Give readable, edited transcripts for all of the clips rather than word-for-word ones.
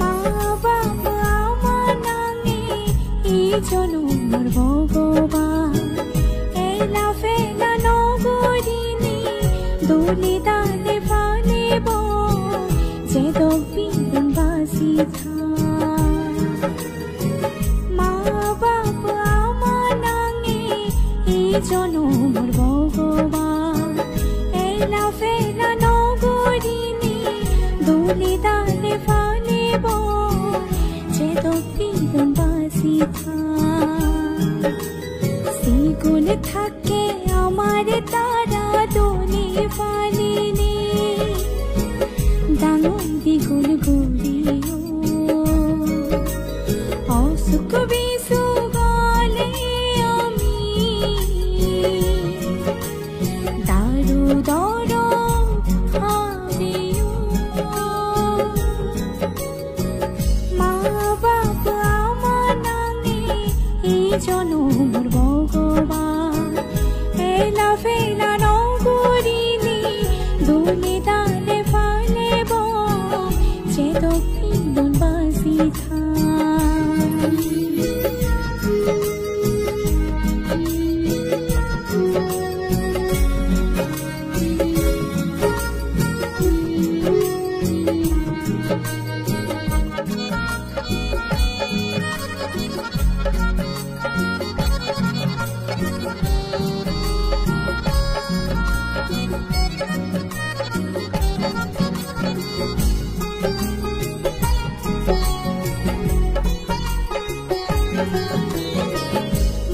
মা বাবা আমার নাঙে এই জনমর ভগবান এলা ফেলা নগরিনী দোলে দালে ফালেব যে দবিন বাসি মা বাবা আমার নাঙে এই জনমর ভগবান এলা ফেলা নগরিনী দোলে দালে ফালেব যে দবিন বাসি সিগুল থাকে আমার তারা দোলে ফালিনি ডাঙর দ্বিগুণ ঘুরিও অসুখ বিসু গলে আমি দারু দর ভাবিও মা বাবা আমার নাঙে এই জনমর ভগবান এলা ফেলা নগরিনী দোলে দালে ফালেব যে দক্ষিণ বাসি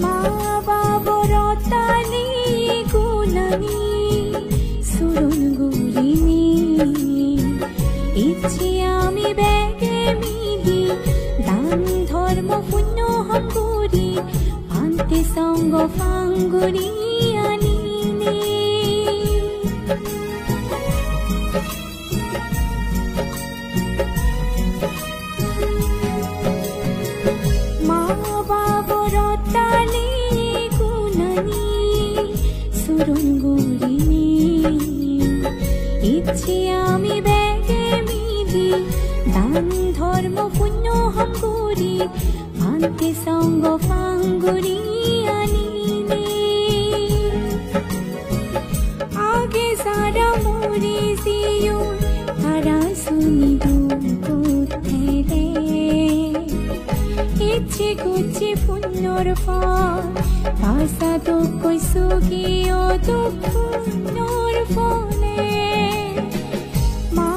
মা বাবার তালি গুলানি সুরন গুলিনি ইচ্ছে আমি ব্যাগে মিলি দান ধর্ম পুণ্য হম করি আনতে সঙ্গ ফাঙ্গুরি আনিনি মা বাবার তালি গুলানি সুরন গুলিনি ইচ্ছে আমি ব্যাগে মিলি দান ধর্ম পুণ্য হম করি আনতে সঙ্গ ফাঙ্গুরি আনিনি আগে সারা মরে জিও তারা শুনি দুঃখে ইচ্ছে করছে পুণ্যর ফল ভাষা দুঃখ সুখীয় দুঃখর ফলে মা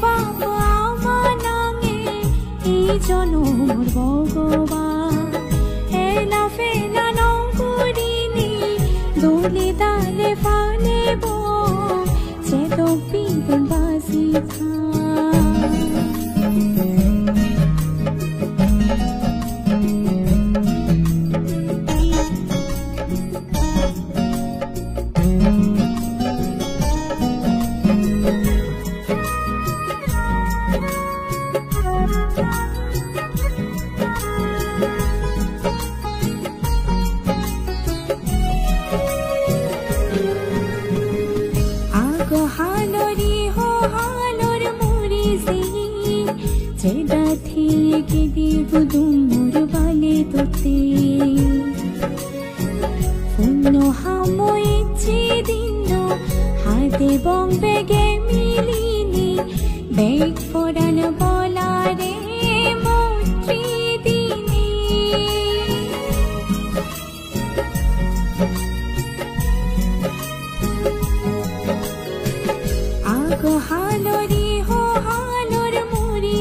বাবা আমার নাঙে এই জনমর ভগবান এলা ফেলা নগরিনী দোলে দালে ফালেব যে দবিন বাসি হালরি হো হালর মুরি যে দাথিয়ে কে দিব দুমুর বালে তোতে পুণ্য হামইছে দিন হাতে বং বেগে মিলিনি বেগ ফোরান বলারে মৈত্রী দিনে হালরি হো হালর মুরি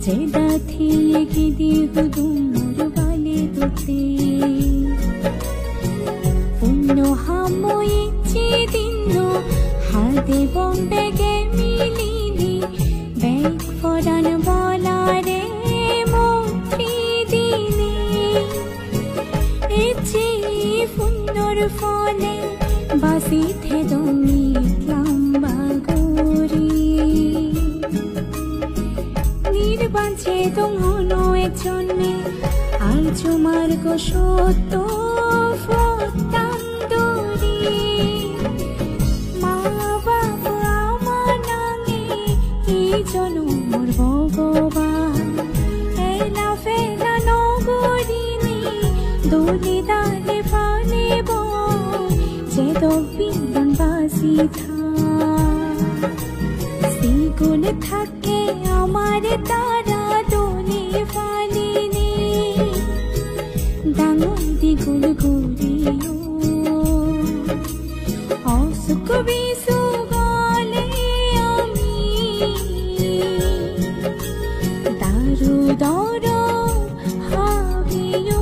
যে দাথিয়ে কে দিব দুমুর বালে তোতে পুণ্য হামইছে দিন হাতে বং বেগে মিলিনি বেগ ফোরান বলারে মৈত্রী দিনে ইচ্ছে পুণ্যর ফলে বাসি থে দমি লম্বা গরি নির্বাঞ্চে দোনো একজনে আর জমার্গ সত্য ফতাম দরি মা বাবা থাকে আমাৰ তাৰা দলে ফালিনে ডাঙৰ দীঘল কৰিও অচুক বিচু গলে আমি দাৰু দৰ হাবিও